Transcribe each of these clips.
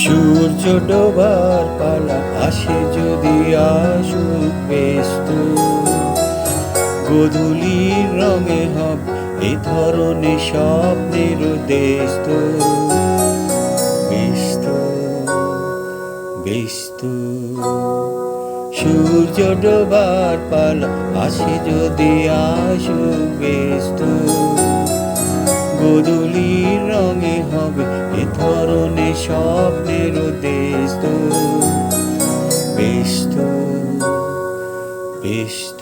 সূর্য ডোবার পালা আসে যদি আসুক ব্যস্ত, গোধূলির রঙে হব এ ধরনের স্বপ্নের দেশ তো ব্যস্ত ব্যস্ত। সূর্য ডোবার পালা আসে যদি আসুক ব্যস্ত, গোধূলির রঙে হবে এ ধরনের স্বপ্নের দেশ তো ব্যস্ত ব্যস্ত।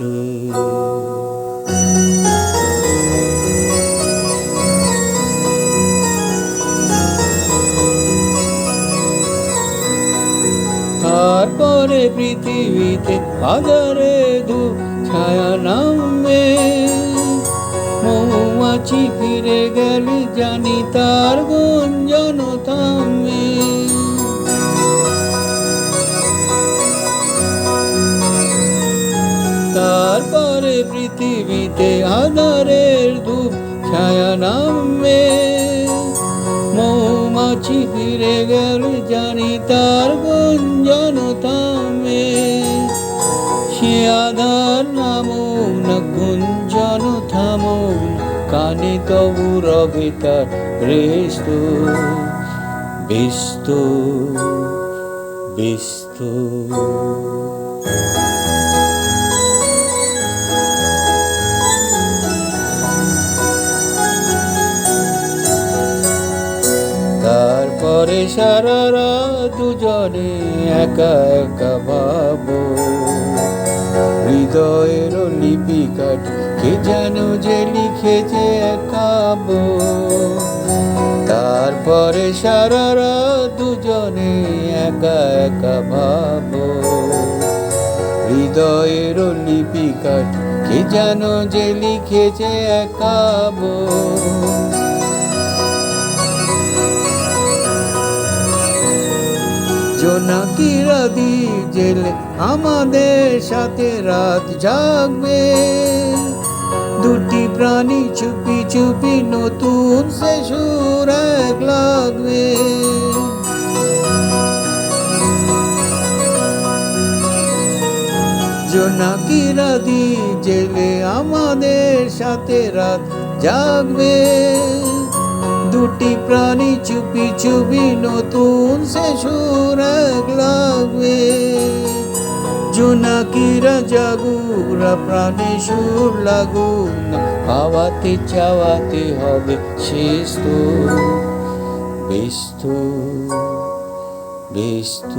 তারপরে পৃথিবীতে হাজারে ধূপ ছায়া নামবে, মৌমাছি ফিরে গেলে জানি তার গুঞ্জন থামবে। তারপরে পৃথিবীতে আধারের ধূপ ছায়া নামবে, মৌমাছি ফিরে গেলে জানি তার গুঞ্জন থামবে। সে আধার নামুক না গুঞ্জন থামুক, কানে তবু রবে তার ব্যস্ত ব্যস্ত ব্যস্ত। তারপরে সারা রাত দুজনে একা একা ভাবো, হৃদয়ের লিপি কাট কে যেন যে লিখেছে একাব। তারপরে সারা রাত দুজনে একা একা ভাবো, হৃদয়ের লিপি কাট কে যেন যে লিখেছে একাব। জোনাকিরা দ্বীপ জেলে আমাদের সাথে রাত জাগবে, দুটি প্রাণী চুপি চুপি নতুন সে সুর এক লাগবে। জোনাকিরা দ্বীপ জেলে আমাদের সাথে রাত জাগবে, দুটি প্রাণী চুপি চুপি নতুন সে সুর এক লাগবে। জোনাকিরা জাগুরা প্রাণে সুর লাগুক, হাওয়াতে চাওয়াতে হবে শেষ তো ব্যস্ত ব্যস্ত।